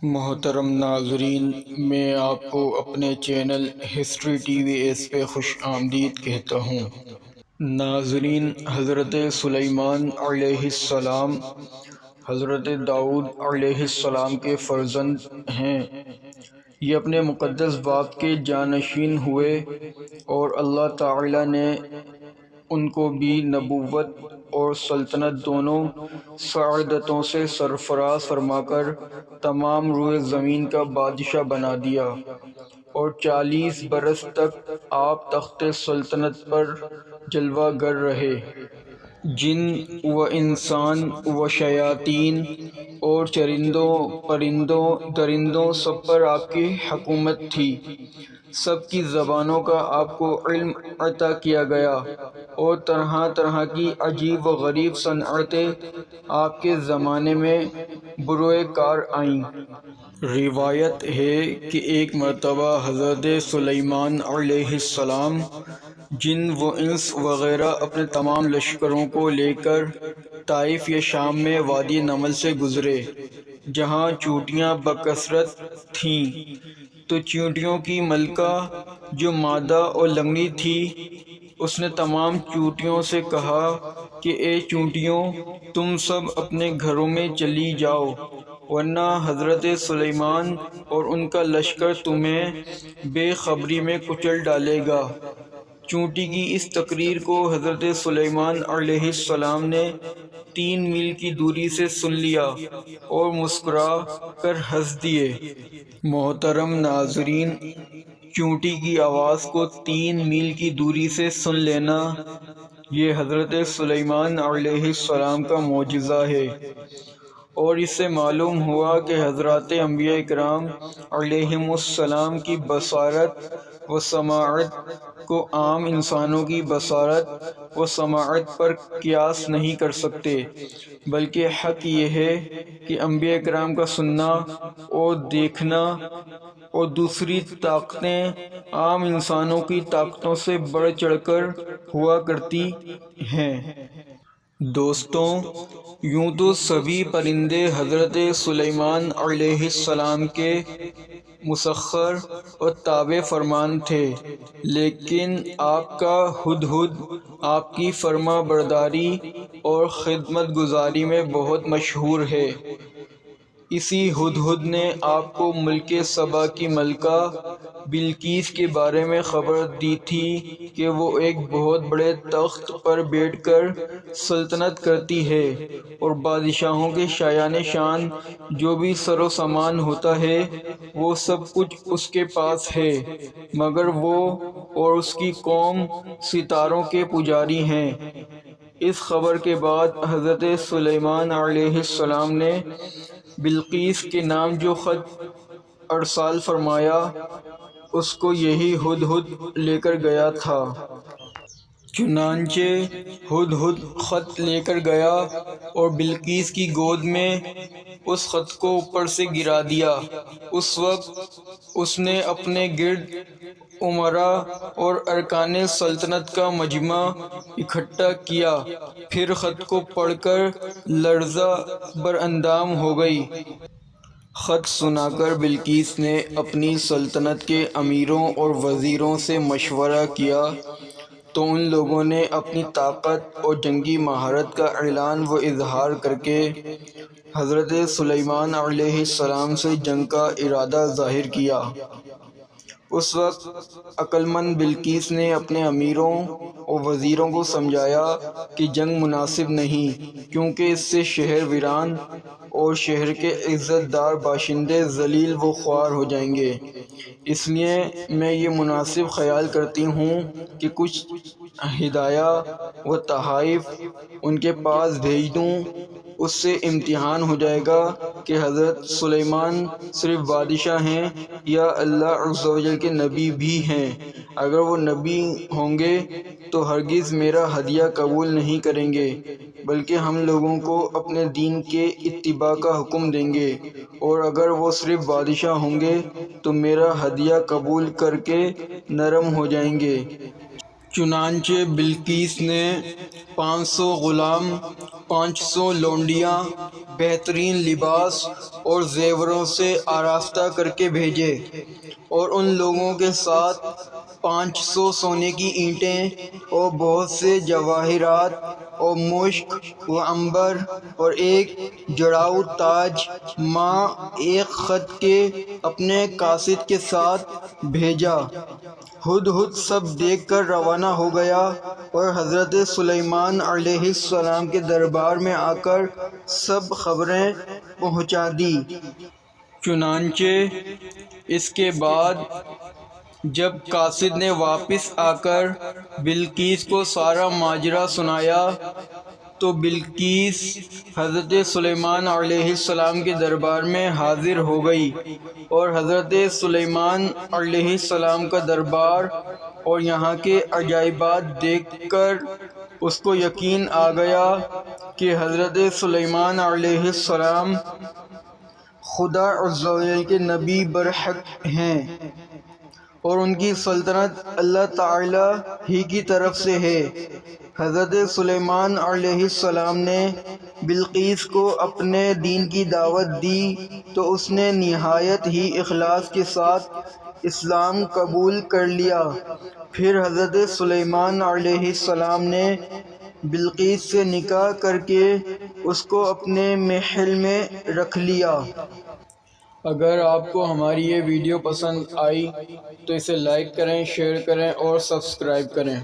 محترم ناظرین، میں آپ کو اپنے channel history T V S پہ خوش آمدید کہتا ہوں۔ ناظرین، حضرت سلیمان علیہ السلام حضرت داؤد علیہ السلام کے فرزند ہیں۔ یہ اپنے مقدس باپ کے جانشین ہوئے اور اللہ تعالی نے ان کو بھی نبوت اور سلطنت دونوں سعادتوں سے سرفراز فرما کر تمام روئے زمین کا بادشاہ بنا دیا، اور 40 برس تک آپ تخت سلطنت پر جلوہ گر رہے۔ جن و انسان و شیاطین اور چرندوں پرندوں درندوں سب پر آپ کی حکومت تھی۔ سب کی زبانوں کا آپ کو علم عطا کیا گیا، اور طرح طرح کی عجیب و غریب صنعتیں آپ کے زمانے میں بروئے کار آئیں۔ روایت ہے کہ ایک مرتبہ حضرت سلیمان علیہ السلام جن و انس وغیرہ اپنے تمام لشکروں کو لے کر طائف یا شام میں وادی نمل سے گزرے، جہاں چیونٹیاں بکثرت تھیں۔ تو چیونٹیوں کی ملکہ جو مادہ اور لنگڑی تھی، اس نے تمام چیونٹیوں سے کہا کہ اے چیونٹیوں، تم سب اپنے گھروں میں چلی جاؤ، ورنہ حضرت سلیمان اور ان کا لشکر تمہیں بے خبری میں کچل ڈالے گا۔ چیونٹی کی اس تقریر کو حضرت سلیمان علیہ السلام نے 3 میل کی دوری سے سن لیا اور مسکرا کر ہنس دیے۔ محترم ناظرین، چیونٹی کی آواز کو 3 میل کی دوری سے سن لینا، یہ حضرت سلیمان علیہ السلام کا معجزہ ہے، اور اس سے معلوم ہوا کہ حضرات انبیاء کرام علیہم السلام کی بصارت و سماعت کو عام انسانوں کی بصارت و سماعت پر قیاس نہیں کر سکتے، بلکہ حق یہ ہے کہ انبیاء کرام کا سننا اور دیکھنا اور دوسری طاقتیں عام انسانوں کی طاقتوں سے بڑھ چڑھ کر ہوا کرتی ہیں۔ دوستوں، یوں تو سبھی پرندے حضرت سلیمان علیہ السلام کے مسخر اور تابع فرمان تھے، لیکن آپ کا ہدہد آپ کی فرما برداری اور خدمت گزاری میں بہت مشہور ہے۔ اسی ہدہد نے آپ کو ملک سبا کی ملکہ بلقیس کے بارے میں خبر دی تھی کہ وہ ایک بہت بڑے تخت پر بیٹھ کر سلطنت کرتی ہے، اور بادشاہوں کے شایان شان جو بھی سر و سامان ہوتا ہے وہ سب کچھ اس کے پاس ہے، مگر وہ اور اس کی قوم ستاروں کے پجاری ہیں۔ اس خبر کے بعد حضرت سلیمان علیہ السلام نے بلقیس کے نام جو خط ارسال فرمایا، اس کو یہی ہدہد لے کر گیا تھا۔ چنانچہ ہدہد خط لے کر گیا اور بلقیس کی گود میں اس خط کو اوپر سے گرا دیا۔ اس وقت اس نے اپنے گرد امراء اور ارکان سلطنت کا مجمع اکٹھا کیا، پھر خط کو پڑھ کر لرزہ براندام ہو گئی۔ خط سنا کر بلقیس نے اپنی سلطنت کے امیروں اور وزیروں سے مشورہ کیا، تو ان لوگوں نے اپنی طاقت اور جنگی مہارت کا اعلان و اظہار کر کے حضرت سلیمان علیہ السلام سے جنگ کا ارادہ ظاہر کیا۔ اس وقت عقل مند بلقیس نے اپنے امیروں اور وزیروں کو سمجھایا کہ جنگ مناسب نہیں، کیونکہ اس سے شہر ویران اور شہر کے عزت دار باشندے ذلیل و خوار ہو جائیں گے۔ اس لیے میں یہ مناسب خیال کرتی ہوں کہ کچھ ہدایہ و تحائف ان کے پاس بھیج دوں۔ اس سے امتحان ہو جائے گا کہ حضرت سلیمان صرف بادشاہ ہیں یا اللہ عز و جل کے نبی بھی ہیں۔ اگر وہ نبی ہوں گے تو ہرگز میرا ہدیہ قبول نہیں کریں گے، بلکہ ہم لوگوں کو اپنے دین کے اتباع کا حکم دیں گے، اور اگر وہ صرف بادشاہ ہوں گے تو میرا ہدیہ قبول کر کے نرم ہو جائیں گے۔ چنانچہ بلقیس نے 500 غلام، 500 لونڈیاں بہترین لباس اور زیوروں سے آراستہ کر کے بھیجے، اور ان لوگوں کے ساتھ 500 سونے کی اینٹیں اور بہت سے جواہرات اور مشک و عنبر اور ایک جڑاؤ تاج ماں ایک خط کے اپنے قاصد کے ساتھ بھیجا۔ ہدہد سب دیکھ کر روانہ ہو گیا اور حضرت سلیمان علیہ السلام کے دربار میں آ کر سب خبریں پہنچا دی۔ چنانچہ اس کے بعد جب قاصد نے واپس آ کر بلقیس کو سارا ماجرا سنایا تو بلقیس حضرت سلیمان علیہ السلام کے دربار میں حاضر ہو گئی، اور حضرت سلیمان علیہ السلام کا دربار اور یہاں کے عجائبات دیکھ کر اس کو یقین آ گیا کہ حضرت سلیمان علیہ السلام خدا عز و جل کے نبی برحق ہیں، اور ان کی سلطنت اللہ تعالی ہی کی طرف سے ہے۔ حضرت سلیمان علیہ السلام نے بلقیس کو اپنے دین کی دعوت دی تو اس نے نہایت ہی اخلاص کے ساتھ اسلام قبول کر لیا۔ پھر حضرت سلیمان علیہ السلام نے بلقیس سے نکاح کر کے اس کو اپنے محل میں رکھ لیا۔ اگر آپ کو ہماری یہ ویڈیو پسند آئی تو اسے لائک کریں، شیئر کریں اور سبسکرائب کریں۔